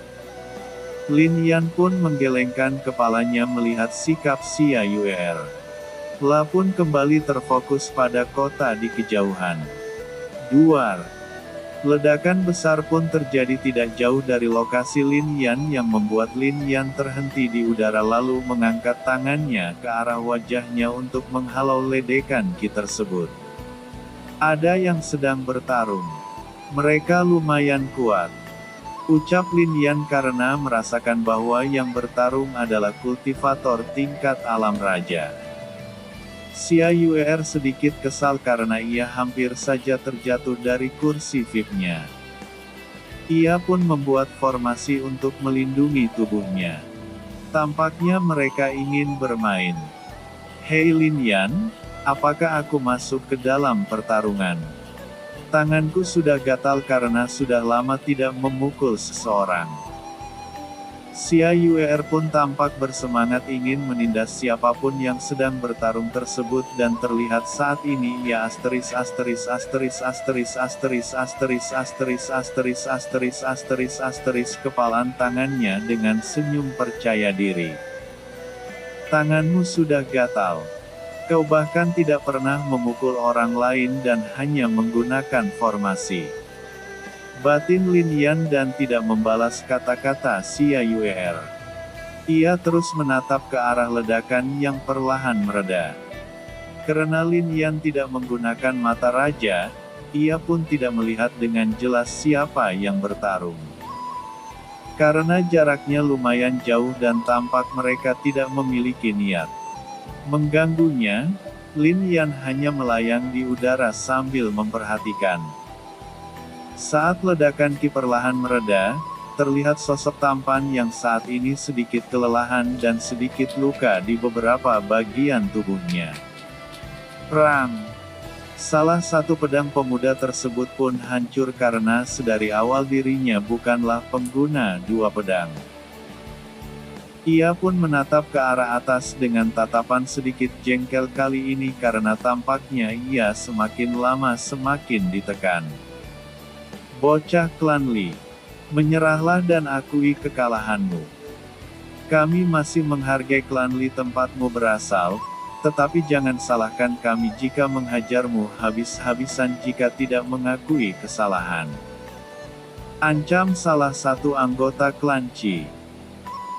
Lin Yan pun menggelengkan kepalanya melihat sikap Xia Yuer. La pun kembali terfokus pada kota di kejauhan. Duar. Ledakan besar pun terjadi tidak jauh dari lokasi Lin Yan yang membuat Lin Yan terhenti di udara lalu mengangkat tangannya ke arah wajahnya untuk menghalau ledakan ki tersebut. Ada yang sedang bertarung. Mereka lumayan kuat. Ucap Lin Yan karena merasakan bahwa yang bertarung adalah kultivator tingkat alam raja. Xia Yuer sedikit kesal karena ia hampir saja terjatuh dari kursi VIP-nya. Ia pun membuat formasi untuk melindungi tubuhnya. Tampaknya mereka ingin bermain. Hei Lin Yan, apakah aku masuk ke dalam pertarungan? Tanganku sudah gatal karena sudah lama tidak memukul seseorang. Xia Yuer pun tampak bersemangat ingin menindas siapapun yang sedang bertarung tersebut dan terlihat saat ini ia kepalan tangannya dengan senyum percaya diri. Tanganmu sudah gatal. Kau bahkan tidak pernah memukul orang lain dan hanya menggunakan formasi. Batin Lin Yan dan tidak membalas kata-kata Xia Yuer. Ia terus menatap ke arah ledakan yang perlahan mereda. Karena Lin Yan tidak menggunakan mata raja, ia pun tidak melihat dengan jelas siapa yang bertarung. Karena jaraknya lumayan jauh dan tampak mereka tidak memiliki niat mengganggunya, Lin Yan hanya melayang di udara sambil memperhatikan. Saat ledakan ki perlahan mereda, terlihat sosok tampan yang saat ini sedikit kelelahan dan sedikit luka di beberapa bagian tubuhnya. Perang. Salah satu pedang pemuda tersebut pun hancur karena sedari awal dirinya bukanlah pengguna dua pedang. Ia pun menatap ke arah atas dengan tatapan sedikit jengkel kali ini karena tampaknya ia semakin lama semakin ditekan. Bocah klan Li, menyerahlah dan akui kekalahanmu. Kami masih menghargai klan Li tempatmu berasal, tetapi jangan salahkan kami jika menghajarmu habis-habisan jika tidak mengakui kesalahan. Ancam salah satu anggota klan Qi.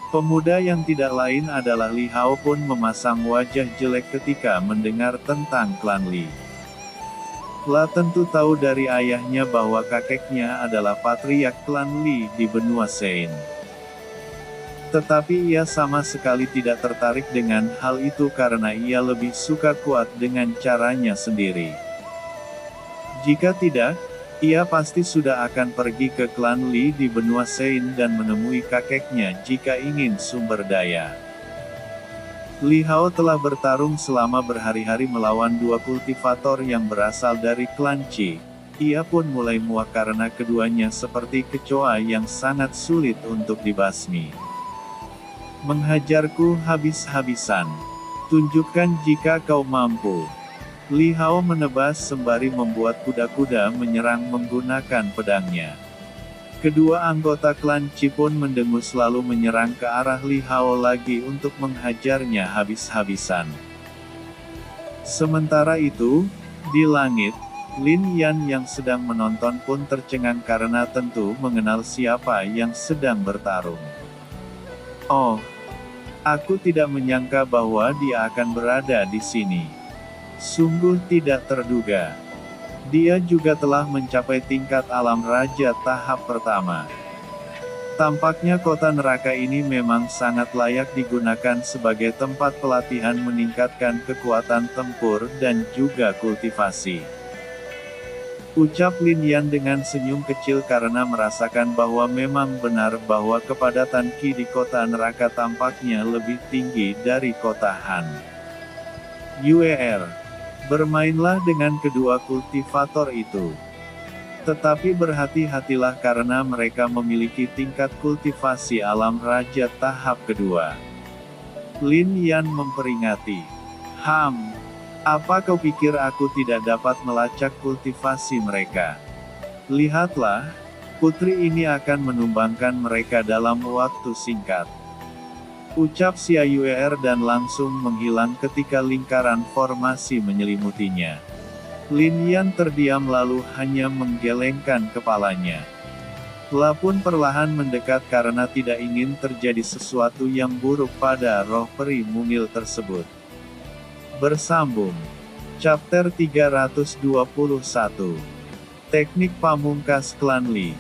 Pemuda yang tidak lain adalah Li Hao pun memasang wajah jelek ketika mendengar tentang klan Li. La tentu tahu dari ayahnya bahwa kakeknya adalah patriark klan Li di benua Sein. Tetapi ia sama sekali tidak tertarik dengan hal itu karena ia lebih suka kuat dengan caranya sendiri. Jika tidak, ia pasti sudah akan pergi ke klan Li di benua Sein dan menemui kakeknya jika ingin sumber daya. Li Hao telah bertarung selama berhari-hari melawan dua kultivator yang berasal dari klan Qi. Ia pun mulai muak karena keduanya seperti kecoa yang sangat sulit untuk dibasmi. Menghajarku habis-habisan. Tunjukkan jika kau mampu. Li Hao menebas sembari membuat kuda-kuda menyerang menggunakan pedangnya. Kedua anggota klan Qi pun mendengus lalu menyerang ke arah Li Hao lagi untuk menghajarnya habis-habisan. Sementara itu, di langit, Lin Yan yang sedang menonton pun tercengang karena tentu mengenal siapa yang sedang bertarung. Oh, aku tidak menyangka bahwa dia akan berada di sini. Sungguh tidak terduga. Dia juga telah mencapai tingkat alam raja tahap pertama. Tampaknya kota neraka ini memang sangat layak digunakan sebagai tempat pelatihan meningkatkan kekuatan tempur dan juga kultivasi. Ucap Lin Yan dengan senyum kecil karena merasakan bahwa memang benar bahwa kepadatan Qi di kota neraka tampaknya lebih tinggi dari kota Han. UER. Bermainlah dengan kedua kultivator itu. Tetapi berhati-hatilah karena mereka memiliki tingkat kultivasi alam raja tahap kedua. Lin Yan memperingati. Apa kau pikir aku tidak dapat melacak kultivasi mereka? Lihatlah, putri ini akan menumbangkan mereka dalam waktu singkat. Ucap Xia Yuer dan langsung menghilang ketika lingkaran formasi menyelimutinya. Lin Yan terdiam lalu hanya menggelengkan kepalanya. La pun perlahan mendekat karena tidak ingin terjadi sesuatu yang buruk pada roh peri mungil tersebut. Bersambung. Chapter 321. Teknik pamungkas klan Li.